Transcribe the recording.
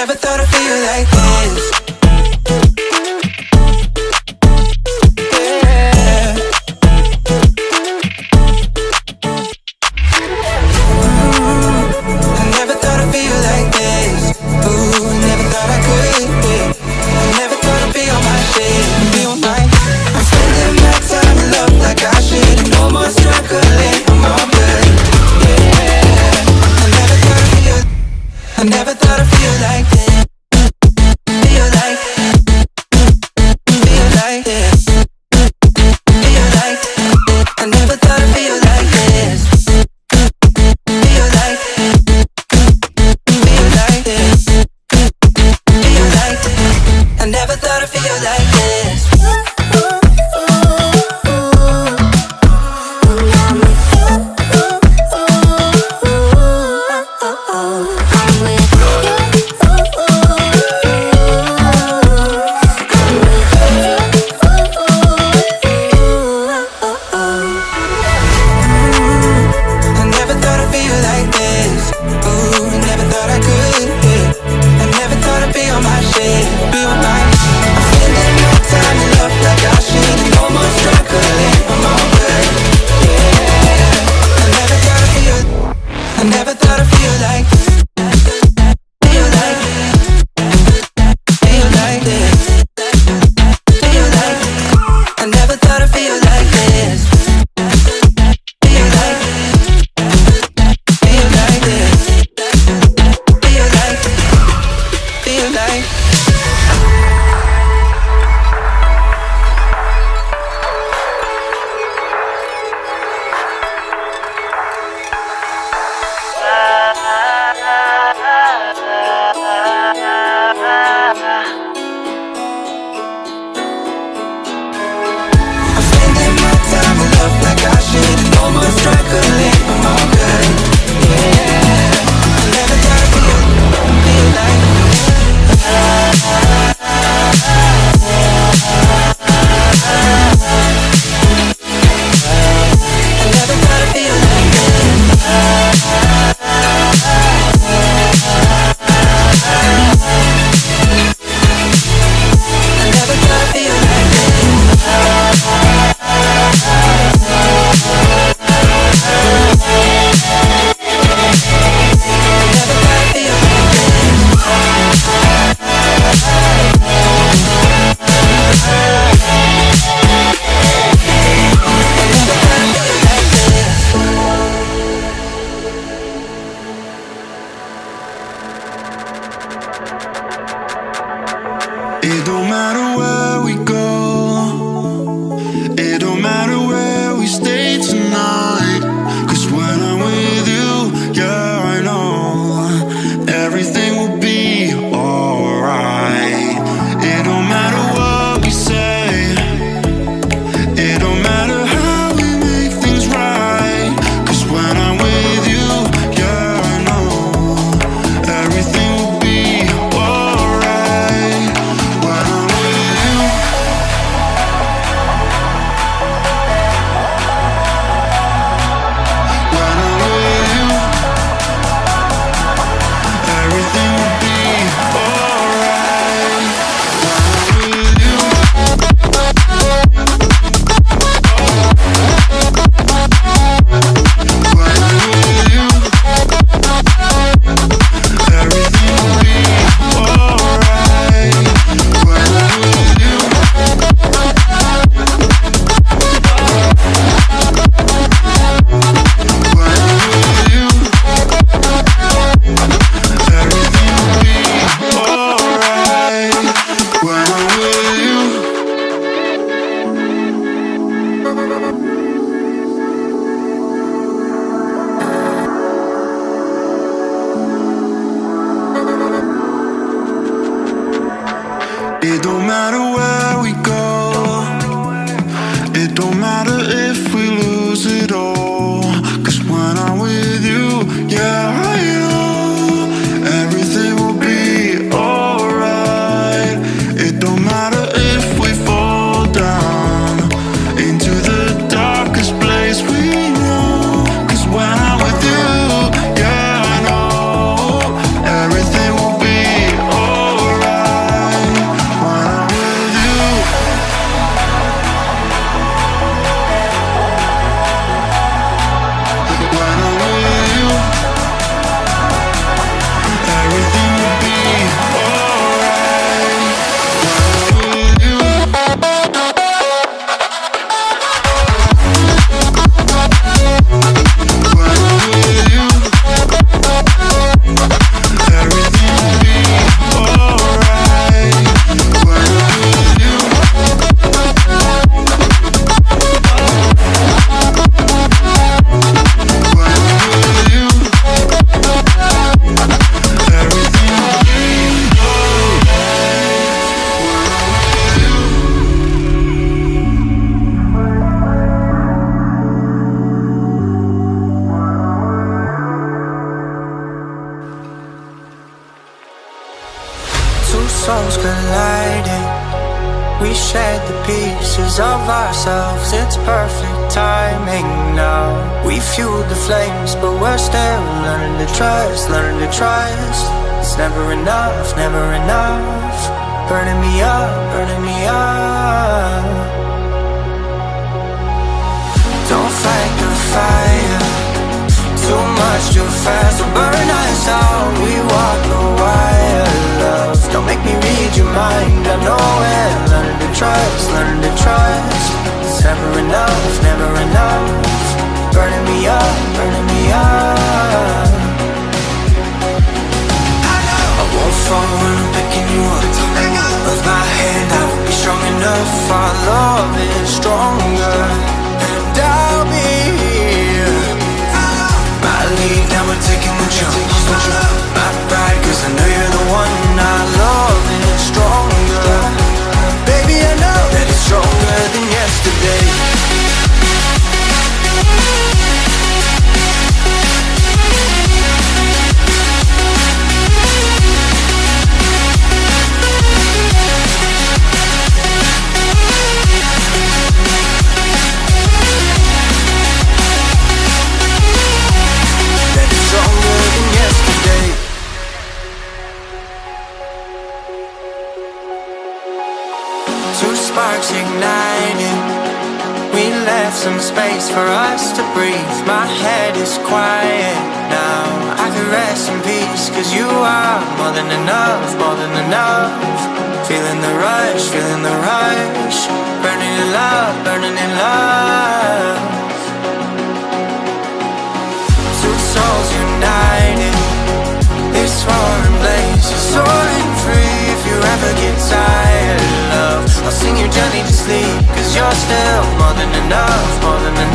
never thought I'd feel like this. I never thought I'd feel like this. Feel like, feel like this. Feel like, I never thought I'd feel like this. Feel like, feel like this. Feel like, I never thought I'd feel like this. It don't matter where we go, it don't matter where we stay tonight. Cause when I'm with you, yeah, I know everything will be alright. It don't matter what we say, it don't matter how we make things right. Cause when I'm with you, yeah, I know everything will be alright. When I'm with you, when I'm with you, everything will be alright. When I'm with you, when I'm with you, everything will be alright. When I'm with you, when I'm with you, everything will be alright. When I'm with you. It don't matter where we go, it don't matter if we lose it all. Cause when I'm with you, yeah, I know everything will be alright. It don't matter if we fall down into the darkest place we know. Cause when I'm with you, yeah, I know everything will be alright. souls colliding. We shared the pieces of ourselves. It's perfect timing now. We fueled the flames, but we're still learning to trust, learning to trust. It's never enough, never enough. Burning me up, burning me up. Don't fight the fire, too much too fast will burn us out. We walk the wire, love. Don't make me read your mind, I know it. Learning to trust, learning to trust. It's never enough, never enough. Burning me up, burning me up. I won't fall when I'm picking you up. With my hand I will be strong enough. Our love is stronger, and I'll be here. My lead, now we're taking the jump. My pride, cause I know you're the one. Our love is stronger. Baby, I know that it's stronger than yesterday. Two sparks igniting. We left some space for us to breathe. My head is quiet now. I can rest in peace, cause you are more than enough, more than enough. Feeling the rush, feeling the rush. Burning in love, burning in love. Two souls united. This roaring blaze is soaring free. If you ever get tired, love, I'll sing your journey to sleep. Cause you're still more than enough, more than enough.